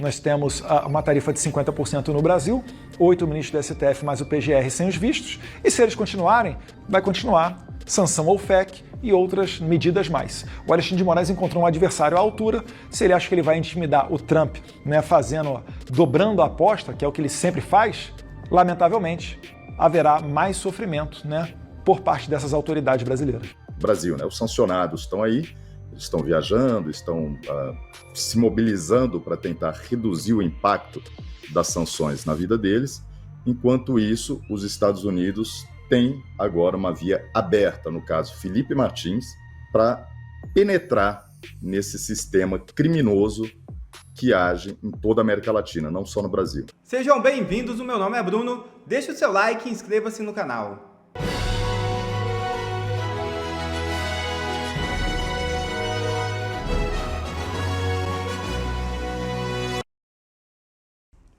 nós temos uma tarifa de 50% no Brasil, 8 ministros do STF mais o PGR sem os vistos, e se eles continuarem, vai continuar sanção ao FEC e outras medidas mais. O Alexandre de Moraes encontrou um adversário à altura. Se ele acha que ele vai intimidar o Trump, né, dobrando a aposta, que é o que ele sempre faz, lamentavelmente, haverá mais sofrimento, né, por parte dessas autoridades brasileiras. Brasil, né? Os sancionados estão aí, eles estão viajando, estão se mobilizando para tentar reduzir o impacto das sanções na vida deles. Enquanto isso, os Estados Unidos têm agora uma via aberta, no caso Felipe Martins, para penetrar nesse sistema criminoso que age em toda a América Latina, não só no Brasil. Sejam bem-vindos, o meu nome é Bruno, deixe o seu like e inscreva-se no canal.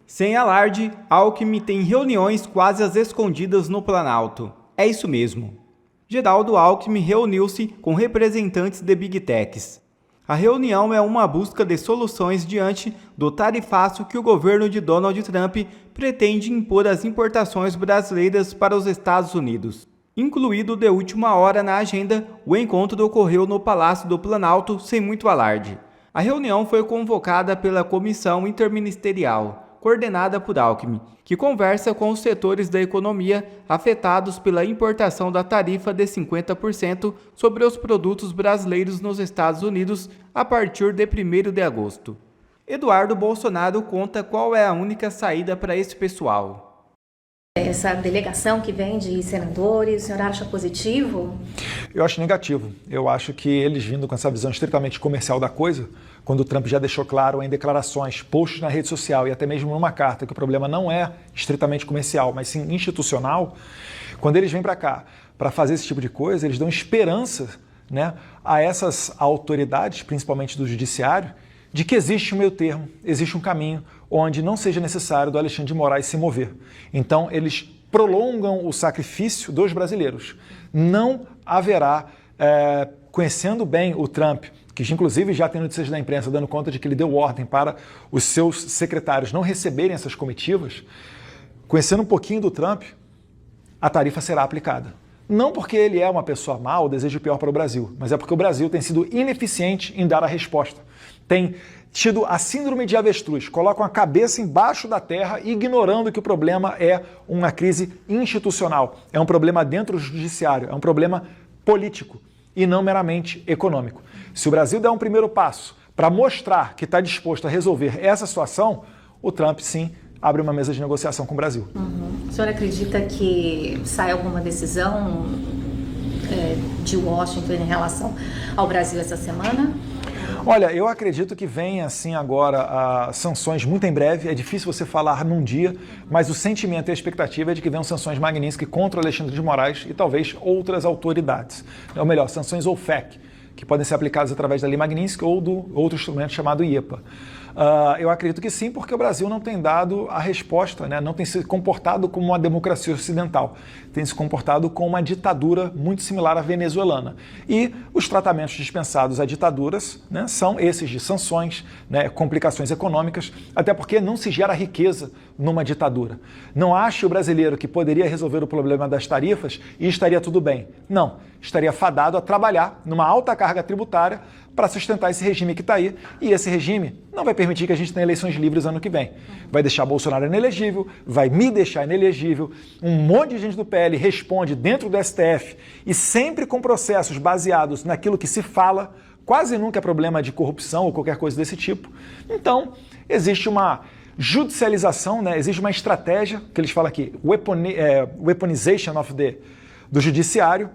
Sem alarde, Alckmin tem reuniões quase às escondidas no Planalto. É isso mesmo. Geraldo Alckmin reuniu-se com representantes de Big Techs. A reunião é uma busca de soluções diante do tarifaço que o governo de Donald Trump pretende impor às importações brasileiras para os Estados Unidos. Incluído de última hora na agenda, o encontro ocorreu no Palácio do Planalto sem muito alarde. A reunião foi convocada pela Comissão Interministerial, coordenada por Alckmin, que conversa com os setores da economia afetados pela importação da tarifa de 50% sobre os produtos brasileiros nos Estados Unidos a partir de 1º de agosto. Eduardo Bolsonaro conta qual é a única saída para esse pessoal. Essa delegação que vem de senadores, o senhor acha positivo? Eu acho negativo. Eu acho que eles vindo com essa visão estritamente comercial da coisa, quando o Trump já deixou claro em declarações, posts na rede social e até mesmo numa carta que o problema não é estritamente comercial, mas sim institucional, quando eles vêm para cá para fazer esse tipo de coisa, eles dão esperança, né, a essas autoridades, principalmente do judiciário, de que existe um meio termo, existe um caminho onde não seja necessário do Alexandre de Moraes se mover. Então, eles prolongam o sacrifício dos brasileiros. Não haverá, conhecendo bem o Trump, que inclusive já tem notícias da imprensa dando conta de que ele deu ordem para os seus secretários não receberem essas comitivas, conhecendo um pouquinho do Trump, a tarifa será aplicada. Não porque ele é uma pessoa má ou deseja o pior para o Brasil, mas é porque o Brasil tem sido ineficiente em dar a resposta. Tem tido a síndrome de avestruz, colocam a cabeça embaixo da terra, ignorando que o problema é uma crise institucional, é um problema dentro do judiciário, é um problema político e não meramente econômico. Se o Brasil der um primeiro passo para mostrar que está disposto a resolver essa situação, o Trump, sim, abre uma mesa de negociação com o Brasil. O senhor acredita que sai alguma decisão de Washington em relação ao Brasil essa semana? Olha, eu acredito que vem assim agora sanções muito em breve. É difícil você falar num dia, mas o sentimento e a expectativa é de que venham sanções Magnitsky contra o Alexandre de Moraes e talvez outras autoridades. Ou melhor, sanções OFAC, que podem ser aplicadas através da Lei Magnitsky ou do outro instrumento chamado IEPA. Eu acredito que sim, porque o Brasil não tem dado a resposta, né? Não tem se comportado como uma democracia ocidental, tem se comportado como uma ditadura muito similar à venezuelana. E os tratamentos dispensados a ditaduras, né, são esses de sanções, né, complicações econômicas, até porque não se gera riqueza numa ditadura. Não ache o brasileiro que poderia resolver o problema das tarifas e estaria tudo bem. Não, estaria fadado a trabalhar numa alta carga tributária para sustentar esse regime que está aí, e esse regime não vai permitir que a gente tenha eleições livres ano que vem. Vai deixar Bolsonaro inelegível, vai me deixar inelegível, um monte de gente do PL responde dentro do STF e sempre com processos baseados naquilo que se fala, quase nunca é problema de corrupção ou qualquer coisa desse tipo. Então, existe uma judicialização, né? Existe uma estratégia, que eles falam aqui, weaponization do judiciário.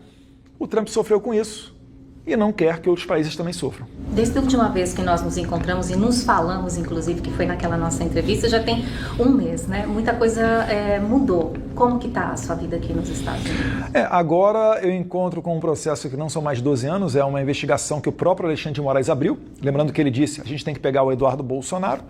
O Trump sofreu com isso e não quer que outros países também sofram. Desde a última vez que nós nos encontramos e nos falamos, inclusive, que foi naquela nossa entrevista, já tem um mês, né? Muita coisa mudou. Como que está a sua vida aqui nos Estados Unidos? Agora eu encontro com um processo que não são mais 12 anos, é uma investigação que o próprio Alexandre de Moraes abriu. Lembrando que ele disse, a gente tem que pegar o Eduardo Bolsonaro,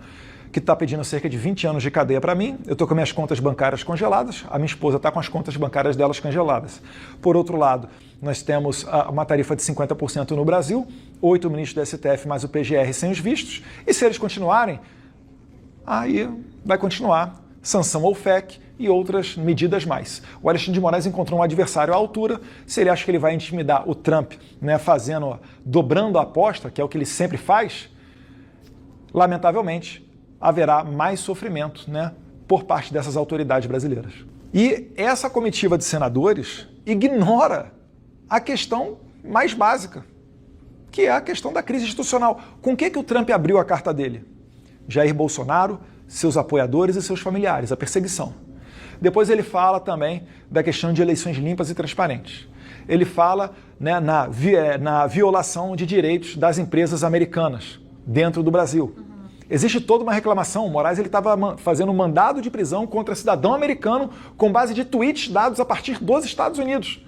que está pedindo cerca de 20 anos de cadeia para mim. Eu estou com minhas contas bancárias congeladas, a minha esposa está com as contas bancárias delas congeladas. Por outro lado, nós temos uma tarifa de 50% no Brasil, 8 ministros do STF mais o PGR sem os vistos, e se eles continuarem, aí vai continuar sanção ao FEC e outras medidas mais. O Alexandre de Moraes encontrou um adversário à altura. Se ele acha que ele vai intimidar o Trump, né, dobrando a aposta, que é o que ele sempre faz, lamentavelmente, haverá mais sofrimento, né, por parte dessas autoridades brasileiras. E essa comitiva de senadores ignora a questão mais básica, que é a questão da crise institucional. Com o que o Trump abriu a carta dele? Jair Bolsonaro, seus apoiadores e seus familiares, a perseguição. Depois ele fala também da questão de eleições limpas e transparentes. Ele fala, né, na violação de direitos das empresas americanas dentro do Brasil. Existe toda uma reclamação. O Moraes estava fazendo um mandado de prisão contra cidadão americano com base de tweets dados a partir dos Estados Unidos.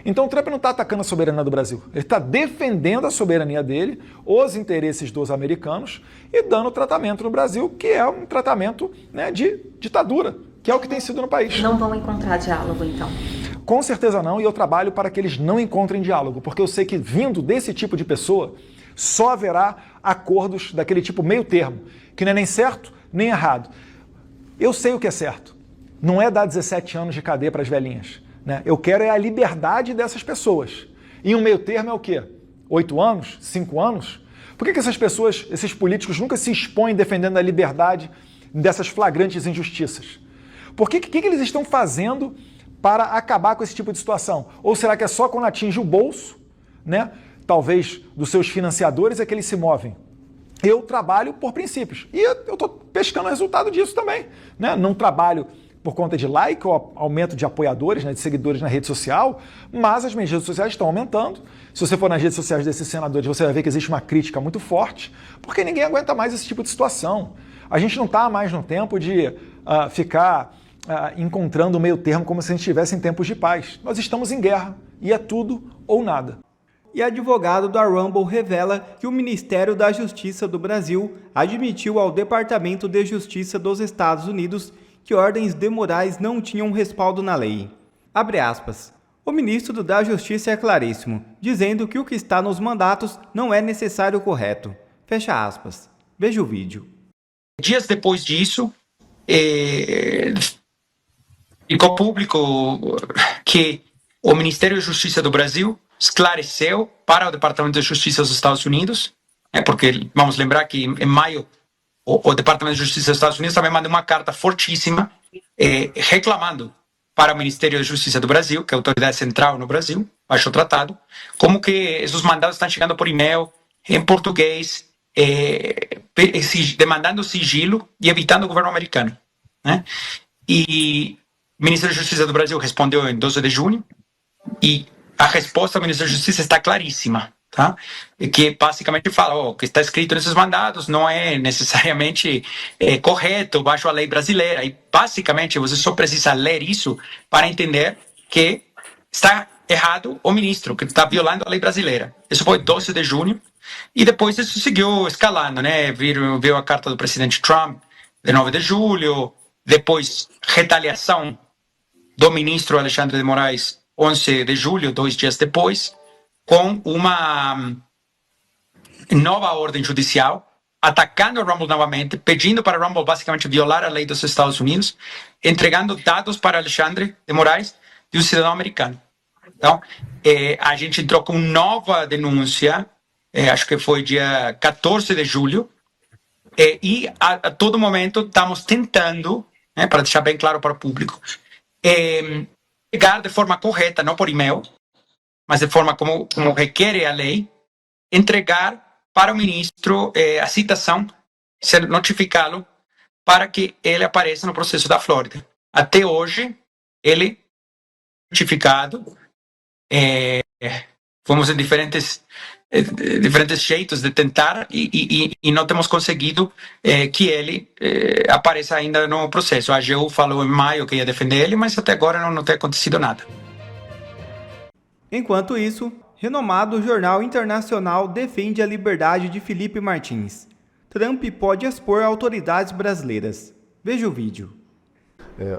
Então o Trump não está atacando a soberania do Brasil. Ele está defendendo a soberania dele, os interesses dos americanos e dando tratamento no Brasil, que é um tratamento, né, de ditadura, que é o que tem sido no país. Não vão encontrar diálogo, então? Com certeza não, e eu trabalho para que eles não encontrem diálogo, porque eu sei que vindo desse tipo de pessoa, só haverá acordos daquele tipo meio termo, que não é nem certo nem errado. Eu sei o que é certo. Não é dar 17 anos de cadeia para as velhinhas. Né? Eu quero é a liberdade dessas pessoas. E um meio termo é o quê? 8 anos? 5 anos? Por que essas pessoas, esses políticos, nunca se expõem defendendo a liberdade dessas flagrantes injustiças? Por que eles estão fazendo para acabar com esse tipo de situação? Ou será que é só quando atinge o bolso, né, talvez dos seus financiadores, é que eles se movem? Eu trabalho por princípios. E eu estou pescando o resultado disso também. Né? Não trabalho por conta de like ou aumento de apoiadores, né, de seguidores na rede social, mas as minhas redes sociais estão aumentando. Se você for nas redes sociais desses senadores, você vai ver que existe uma crítica muito forte, porque ninguém aguenta mais esse tipo de situação. A gente não está mais no tempo de ficar encontrando o meio termo como se a gente estivesse em tempos de paz. Nós estamos em guerra e é tudo ou nada. E advogado da Rumble revela que o Ministério da Justiça do Brasil admitiu ao Departamento de Justiça dos Estados Unidos que ordens de Moraes não tinham respaldo na lei. Abre aspas. O ministro da Justiça é claríssimo, dizendo que o que está nos mandatos não é necessário ou correto. Fecha aspas. Veja o vídeo. Dias depois disso, ficou público que o Ministério da Justiça do Brasil esclareceu para o Departamento de Justiça dos Estados Unidos, porque vamos lembrar que em maio o Departamento de Justiça dos Estados Unidos também mandou uma carta fortíssima reclamando para o Ministério da Justiça do Brasil, que é a autoridade central no Brasil, baixo o tratado, como que esses mandados estão chegando por e-mail, em português, demandando sigilo e evitando o governo americano. Né? E o Ministério da Justiça do Brasil respondeu em 12 de junho e a resposta do Ministério da Justiça está claríssima. Tá? Que basicamente fala o que está escrito nesses mandados não é necessariamente correto baixo a lei brasileira e basicamente você só precisa ler isso para entender que está errado o ministro, que está violando a lei brasileira. Isso foi 12 de junho e depois isso seguiu escalando, né? Veio a carta do presidente Trump de 9 de julho, depois retaliação do ministro Alexandre de Moraes 11 de julho, 2 dias depois, com uma nova ordem judicial, atacando a Rumble novamente, pedindo para a Rumble basicamente violar a lei dos Estados Unidos, entregando dados para Alexandre de Moraes de um cidadão americano. Então, a gente entrou com nova denúncia, acho que foi dia 14 de julho, e a todo momento estamos tentando, para deixar bem claro para o público, pegar de forma correta, não por e-mail, mas de forma como requer a lei, entregar para o ministro a citação, notificá-lo para que ele apareça no processo da Flórida. Até hoje, ele notificado, fomos em diferentes jeitos de tentar e não temos conseguido que ele apareça ainda no processo. A AGU falou em maio que ia defender ele, mas até agora não tem acontecido nada. Enquanto isso, renomado jornal internacional defende a liberdade de Felipe Martins. Trump pode expor autoridades brasileiras. Veja o vídeo.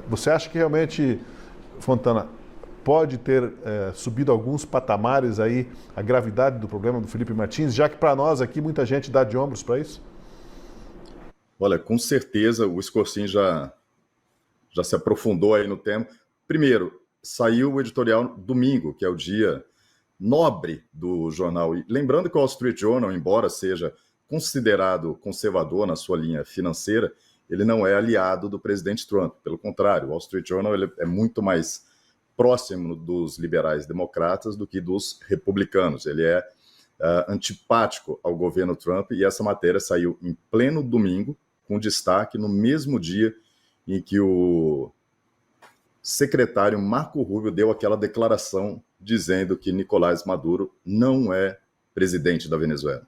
Você acha que realmente, Fontana, pode ter subido alguns patamares aí a gravidade do problema do Felipe Martins, já que para nós aqui muita gente dá de ombros para isso? Olha, com certeza o Scorsin já se aprofundou aí no tema. Primeiro, saiu o editorial domingo, que é o dia nobre do jornal. E lembrando que o Wall Street Journal, embora seja considerado conservador na sua linha financeira, ele não é aliado do presidente Trump. Pelo contrário, o Wall Street Journal ele é muito mais próximo dos liberais democratas do que dos republicanos. Ele é antipático ao governo Trump, e essa matéria saiu em pleno domingo, com destaque no mesmo dia em que o secretário Marco Rubio deu aquela declaração dizendo que Nicolás Maduro não é presidente da Venezuela,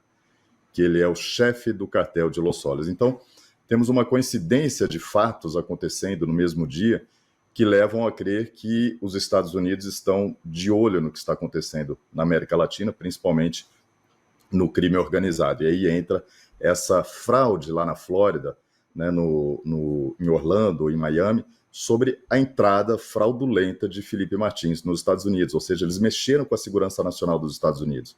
que ele é o chefe do cartel de Los Soles. Então, temos uma coincidência de fatos acontecendo no mesmo dia que levam a crer que os Estados Unidos estão de olho no que está acontecendo na América Latina, principalmente no crime organizado. E aí entra essa fraude lá na Flórida, né, em Orlando, em Miami, sobre a entrada fraudulenta de Felipe Martins nos Estados Unidos, ou seja, eles mexeram com a segurança nacional dos Estados Unidos.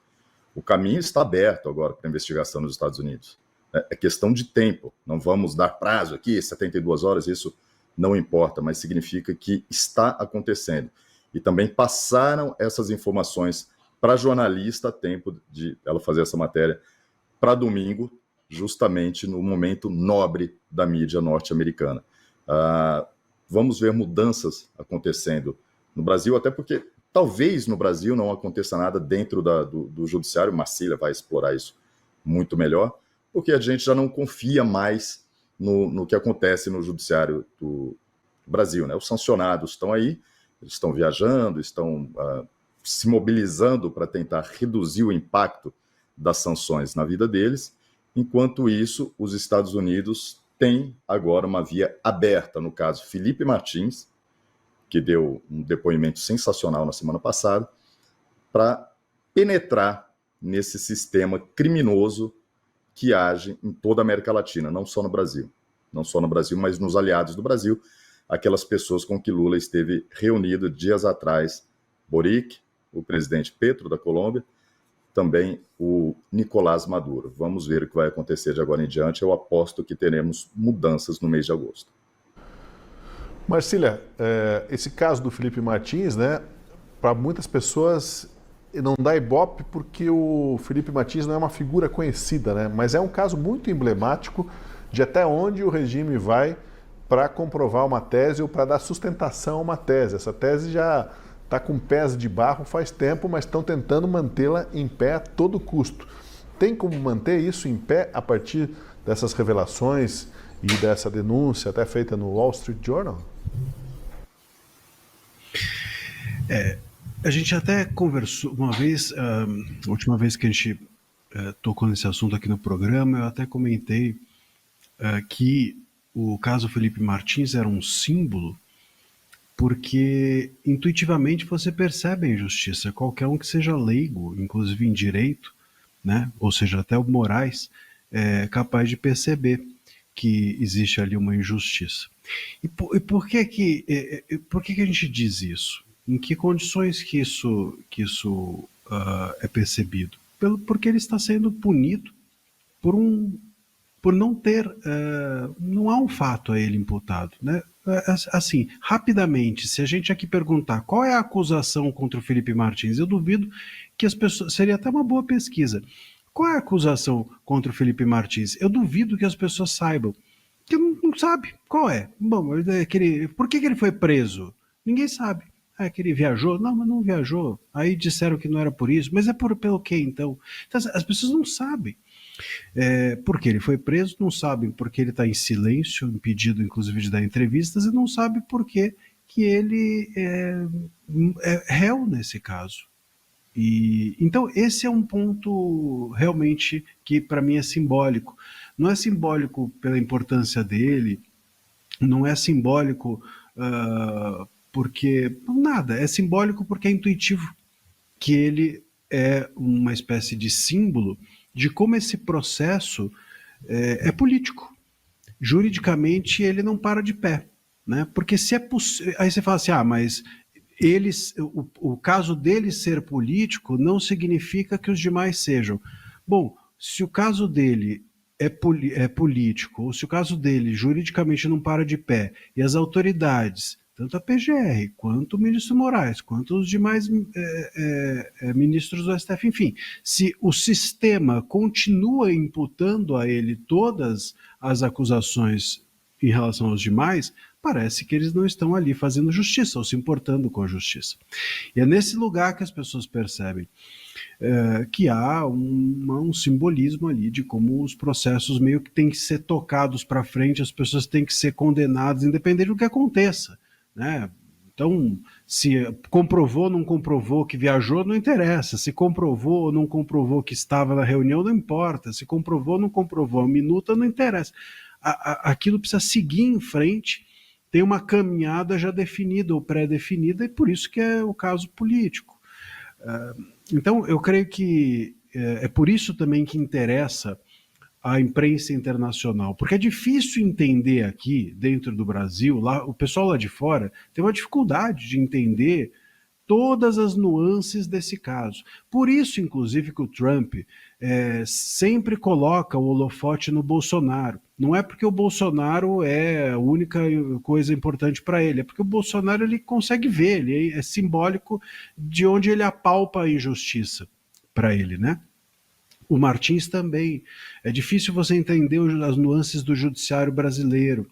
O caminho está aberto agora para a investigação nos Estados Unidos. É questão de tempo, não vamos dar prazo aqui, 72 horas, isso não importa, mas significa que está acontecendo. E também passaram essas informações para a jornalista a tempo de ela fazer essa matéria para domingo, justamente no momento nobre da mídia norte-americana. Vamos ver mudanças acontecendo no Brasil, até porque talvez no Brasil não aconteça nada dentro do judiciário. Marcília vai explorar isso muito melhor, porque a gente já não confia mais no que acontece no judiciário do Brasil, né? Os sancionados estão aí, eles estão viajando, estão se mobilizando para tentar reduzir o impacto das sanções na vida deles. Enquanto isso, os Estados Unidos têm agora uma via aberta, no caso Felipe Martins, que deu um depoimento sensacional na semana passada, para penetrar nesse sistema criminoso que age em toda a América Latina, não só no Brasil. Não só no Brasil, mas nos aliados do Brasil, aquelas pessoas com que Lula esteve reunido dias atrás, Boric, o presidente Petro da Colômbia, também o Nicolás Maduro. Vamos ver o que vai acontecer de agora em diante. Eu aposto que teremos mudanças no mês de agosto. Marcília, esse caso do Felipe Martins, né, para muitas pessoas não dá ibope porque o Felipe Martins não é uma figura conhecida, né, mas é um caso muito emblemático de até onde o regime vai para comprovar uma tese ou para dar sustentação a uma tese. Essa tese já está com pés de barro faz tempo, mas estão tentando mantê-la em pé a todo custo. Tem como manter isso em pé a partir dessas revelações e dessa denúncia até feita no Wall Street Journal? A gente até conversou uma vez, a última vez que a gente tocou nesse assunto aqui no programa, eu até comentei que o caso Felipe Martins era um símbolo porque intuitivamente você percebe a injustiça. Qualquer um que seja leigo, inclusive em direito, né, ou seja, até o Moraes, é capaz de perceber que existe ali uma injustiça. E por que a gente diz isso? Em que condições que isso é percebido? Porque ele está sendo punido por não ter, não há um fato a ele imputado, né? Assim, rapidamente, se a gente aqui perguntar qual é a acusação contra o Felipe Martins, eu duvido que as pessoas, seria até uma boa pesquisa, qual é a acusação contra o Felipe Martins? Eu duvido que as pessoas saibam, que não sabe qual é. Bom, por que ele foi preso? Ninguém sabe. Que ele viajou? Não, mas não viajou. Aí disseram que não era por isso, mas é pelo quê então? Então as pessoas não sabem. Porque ele foi preso, não sabem porque ele está em silêncio, impedido inclusive de dar entrevistas, e não sabe por que ele é réu nesse caso. Então esse é um ponto realmente que para mim é simbólico. Não é simbólico pela importância dele, não é simbólico porque nada, é simbólico porque é intuitivo que ele é uma espécie de símbolo de como esse processo é político. Juridicamente, ele não para de pé, né? Porque se é possível... Aí você fala assim, mas o caso dele ser político não significa que os demais sejam. Bom, se o caso dele é político, ou se o caso dele juridicamente não para de pé, e as autoridades, tanto a PGR, quanto o ministro Moraes, quanto os demais ministros do STF, enfim, se o sistema continua imputando a ele todas as acusações em relação aos demais, parece que eles não estão ali fazendo justiça ou se importando com a justiça. E é nesse lugar que as pessoas percebem que há um simbolismo ali de como os processos meio que têm que ser tocados para frente, as pessoas têm que ser condenadas, independente do que aconteça, né? Então, se comprovou ou não comprovou que viajou, não interessa. Se comprovou ou não comprovou que estava na reunião, não importa. Se comprovou ou não comprovou a minuta, não interessa. Aquilo precisa seguir em frente, tem uma caminhada já definida ou pré-definida, e por isso que é o caso político. Então, eu creio que é por isso também que interessa a imprensa internacional, porque é difícil entender aqui, dentro do Brasil, lá, o pessoal lá de fora tem uma dificuldade de entender todas as nuances desse caso. Por isso, inclusive, que o Trump sempre coloca o holofote no Bolsonaro. Não é porque o Bolsonaro é a única coisa importante para ele, é porque o Bolsonaro ele consegue ver, ele é simbólico de onde ele apalpa a injustiça para ele, né? O Martins também. É difícil você entender as nuances do judiciário brasileiro,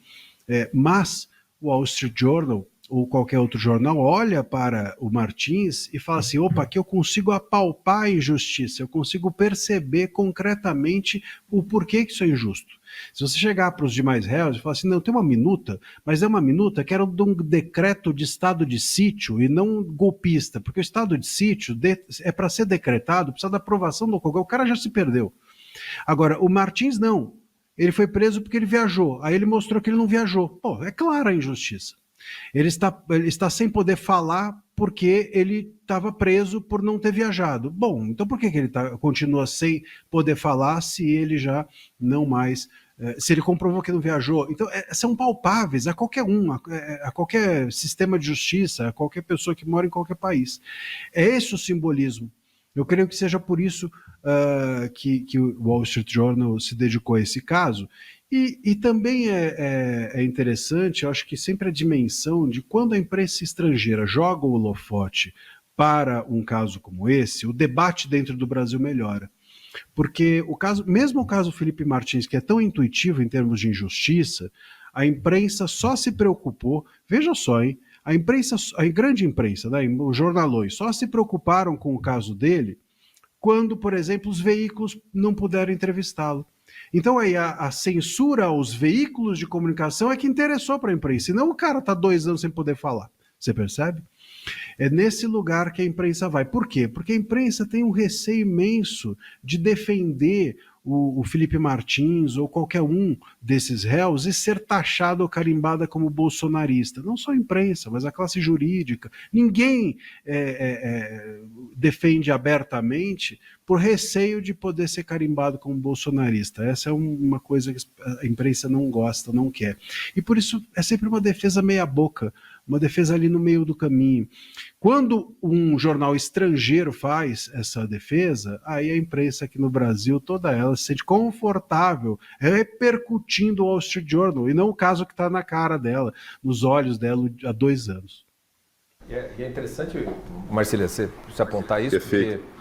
mas o Wall Street Journal ou qualquer outro jornal olha para o Martins e fala assim, opa, aqui eu consigo apalpar a injustiça, eu consigo perceber concretamente o porquê que isso é injusto. Se você chegar para os demais réus e falar assim, não, tem uma minuta, mas é uma minuta que era de um decreto de estado de sítio e não golpista, porque o estado de sítio é para ser decretado, precisa da aprovação do Congresso, o cara já se perdeu. Agora, o Martins não, ele foi preso porque ele viajou, aí ele mostrou que ele não viajou. Pô, é clara a injustiça. Ele está sem poder falar porque ele estava preso por não ter viajado. Bom, então por que ele continua sem poder falar se ele já não mais... se ele comprovou que não viajou? Então, são palpáveis a qualquer um, a qualquer sistema de justiça, a qualquer pessoa que mora em qualquer país. É esse o simbolismo. Eu creio que seja por isso que o Wall Street Journal se dedicou a esse caso. E também é interessante, eu acho que sempre a dimensão de quando a imprensa estrangeira joga o holofote para um caso como esse, o debate dentro do Brasil melhora. Porque mesmo o caso Felipe Martins, que é tão intuitivo em termos de injustiça, a imprensa só se preocupou, veja só, hein? A grande imprensa, né, os jornalões, só se preocuparam com o caso dele quando, por exemplo, os veículos não puderam entrevistá-lo. Então aí a censura aos veículos de comunicação é que interessou para a imprensa, e não o cara está 2 anos sem poder falar. Você percebe? É nesse lugar que a imprensa vai. Por quê? Porque a imprensa tem um receio imenso de defender o Felipe Martins ou qualquer um desses réus e ser taxado ou carimbada como bolsonarista. Não só a imprensa, mas a classe jurídica. Ninguém defende abertamente por receio de poder ser carimbado como bolsonarista. Essa é uma coisa que a imprensa não gosta, não quer. E por isso é sempre uma defesa meia boca, uma defesa ali no meio do caminho. Quando um jornal estrangeiro faz essa defesa, aí a imprensa aqui no Brasil, toda ela se sente confortável repercutindo o Wall Street Journal, e não o caso que está na cara dela, nos olhos dela há 2 anos. E é interessante, Marcília, você apontar isso, Perfeito. porque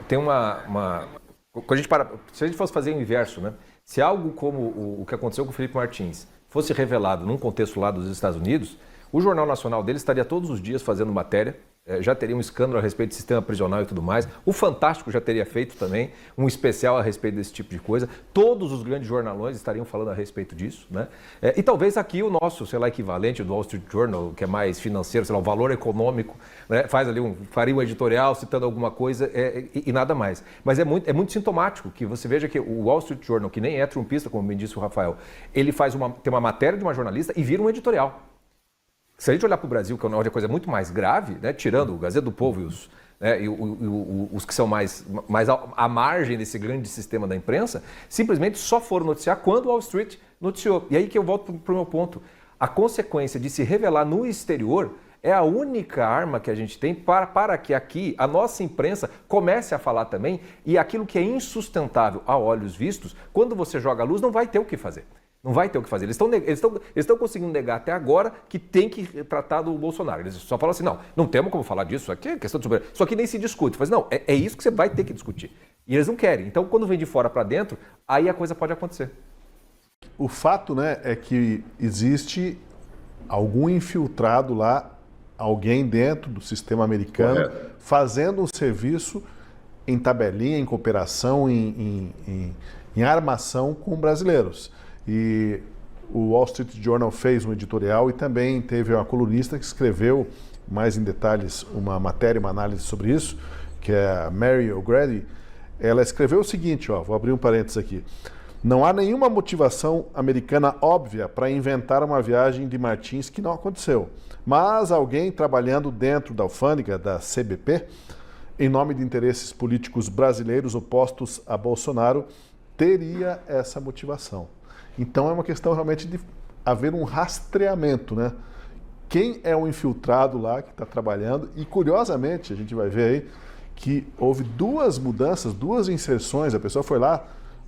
tem quando a gente se a gente fosse fazer o inverso, né? Se algo como o que aconteceu com o Felipe Martins fosse revelado num contexto lá dos Estados Unidos, o Jornal Nacional dele estaria todos os dias fazendo matéria, já teria um escândalo a respeito do sistema prisional e tudo mais. O Fantástico já teria feito também um especial a respeito desse tipo de coisa. Todos os grandes jornalões estariam falando a respeito disso, né? E talvez aqui o nosso, sei lá, equivalente do Wall Street Journal, que é mais financeiro, sei lá, o Valor Econômico, né? Faria um editorial citando alguma coisa e nada mais. Mas é muito sintomático que você veja que o Wall Street Journal, que nem é trumpista, como bem disse o Rafael, ele tem uma matéria de uma jornalista e vira um editorial. Se a gente olhar para o Brasil, que é uma coisa muito mais grave, né, tirando o Gazeta do Povo e os que são mais à margem desse grande sistema da imprensa, simplesmente só foram noticiar quando o Wall Street noticiou. E aí que eu volto para o meu ponto. A consequência de se revelar no exterior É a única arma que a gente tem para que aqui a nossa imprensa comece a falar também, e aquilo que é insustentável a olhos vistos, quando você joga a luz, não vai ter o que fazer. Não vai ter o que fazer. Eles estão conseguindo negar até agora que tem que tratar do Bolsonaro. Eles só falam assim, não temos como falar disso, aqui é questão de soberania. Isso aqui nem se discute. Mas não, é isso que você vai ter que discutir. E eles não querem. Então, quando vem de fora para dentro, aí a coisa pode acontecer. O fato, né, é que existe algum infiltrado lá, alguém dentro do sistema americano, Correto. fazendo um serviço em tabelinha, em cooperação, em armação com brasileiros. E o Wall Street Journal fez um editorial e também teve uma colunista que escreveu mais em detalhes uma matéria, uma análise sobre isso, que é a Mary O'Grady. Ela escreveu o seguinte, vou abrir um parênteses aqui. Não há nenhuma motivação americana óbvia para inventar uma viagem de Martins que não aconteceu. Mas alguém trabalhando dentro da alfândega da CBP, em nome de interesses políticos brasileiros opostos a Bolsonaro, teria essa motivação. Então é uma questão realmente de haver um rastreamento, né? Quem é o infiltrado lá que está trabalhando? E curiosamente, a gente vai ver aí que houve 2 mudanças, 2 inserções. A pessoa foi lá,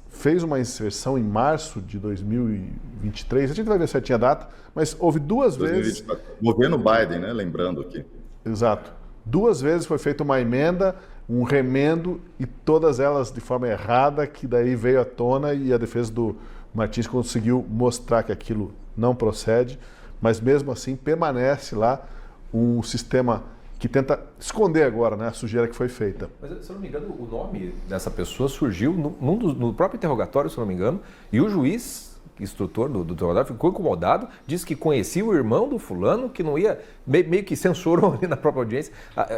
fez uma inserção em março de 2023, a gente vai ver certinho a data, mas houve 2 vezes... Governo Biden, né? Lembrando aqui. Exato. 2 vezes foi feita uma emenda, um remendo, e todas elas de forma errada, que daí veio à tona e a defesa do Martins conseguiu mostrar que aquilo não procede, mas mesmo assim permanece lá um sistema que tenta esconder agora, né, a sujeira que foi feita. Mas, se eu não me engano, o nome dessa pessoa surgiu no próprio interrogatório, se eu não me engano, e o juiz, instrutor do interrogatório, ficou incomodado, disse que conhecia o irmão do fulano, que não ia, meio que censurou ali na própria audiência.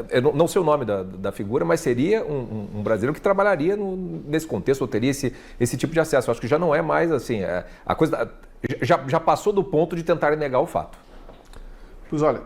Eu não sei o nome da figura, mas seria um brasileiro que trabalharia nesse contexto, ou teria esse tipo de acesso. Eu acho que já não é mais assim, a coisa já passou do ponto de tentar negar o fato. Pois olha,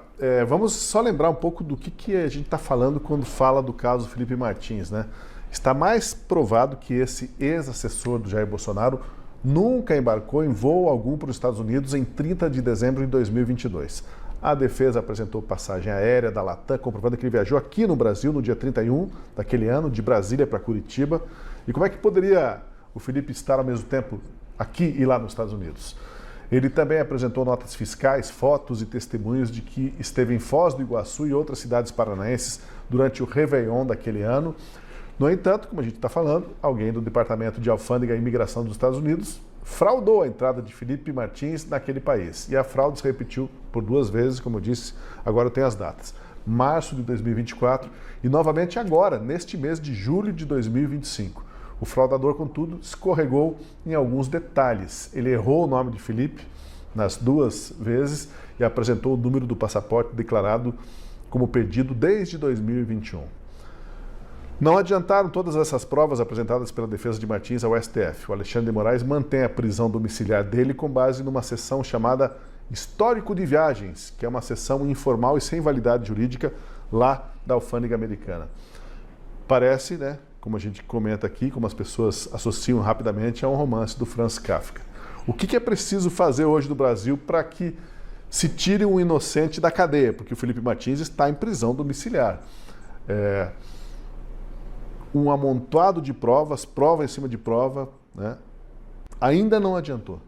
vamos só lembrar um pouco do que a gente está falando quando fala do caso Felipe Martins, né? Está mais provado que esse ex-assessor do Jair Bolsonaro nunca embarcou em voo algum para os Estados Unidos em 30 de dezembro de 2022. A defesa apresentou passagem aérea da Latam, comprovando que ele viajou aqui no Brasil no dia 31 daquele ano, de Brasília para Curitiba. E como é que poderia o Felipe estar ao mesmo tempo aqui e lá nos Estados Unidos? Ele também apresentou notas fiscais, fotos e testemunhos de que esteve em Foz do Iguaçu e outras cidades paranaenses durante o Réveillon daquele ano. No entanto, como a gente está falando, alguém do Departamento de Alfândega e Imigração dos Estados Unidos fraudou a entrada de Felipe Martins naquele país. E a fraude se repetiu por 2 vezes, como eu disse, agora eu tenho as datas. Março de 2024 e novamente agora, neste mês de julho de 2025. O fraudador, contudo, escorregou em alguns detalhes. Ele errou o nome de Felipe nas 2 vezes e apresentou o número do passaporte declarado como perdido desde 2021. Não adiantaram todas essas provas apresentadas pela defesa de Martins ao STF. O Alexandre de Moraes mantém a prisão domiciliar dele com base numa seção chamada Histórico de Viagens, que é uma seção informal e sem validade jurídica lá da alfândega americana. Parece, né, como a gente comenta aqui, como as pessoas associam rapidamente a um romance do Franz Kafka. O que é preciso fazer hoje no Brasil para que se tire um inocente da cadeia? Porque o Felipe Martins está em prisão domiciliar. Um amontoado de provas, prova em cima de prova, né, ainda não adiantou.